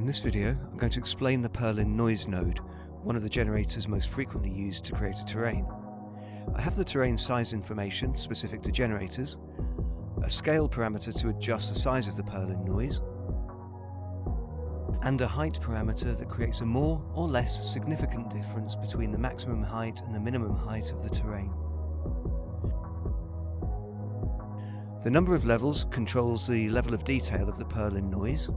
In this video, I'm going to explain the Perlin noise node, one of the generators most frequently used to create a terrain. I have the terrain size information specific to generators, a scale parameter to adjust the size of the Perlin noise, and a height parameter that creates a more or less significant difference between the maximum height and the minimum height of the terrain. The number of levels controls the level of detail of the Perlin noise,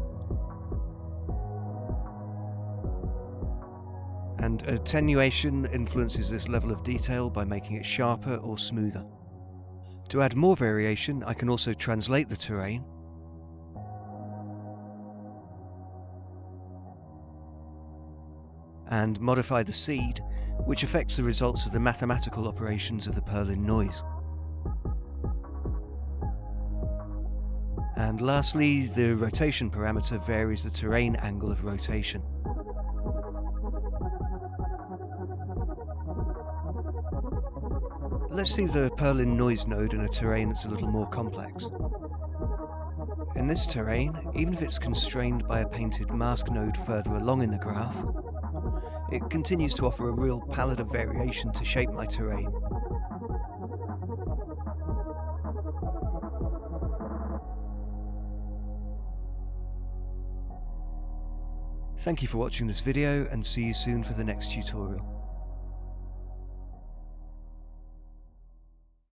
and attenuation influences this level of detail by making it sharper or smoother. To add more variation, I can also translate the terrain and modify the seed, which affects the results of the mathematical operations of the Perlin noise. And lastly, the rotation parameter varies the terrain angle of rotation. Let's see the Perlin noise node in a terrain that's a little more complex. In this terrain, even if it's constrained by a painted mask node further along in the graph, it continues to offer a real palette of variation to shape my terrain. Thank you for watching this video, and see you soon for the next tutorial.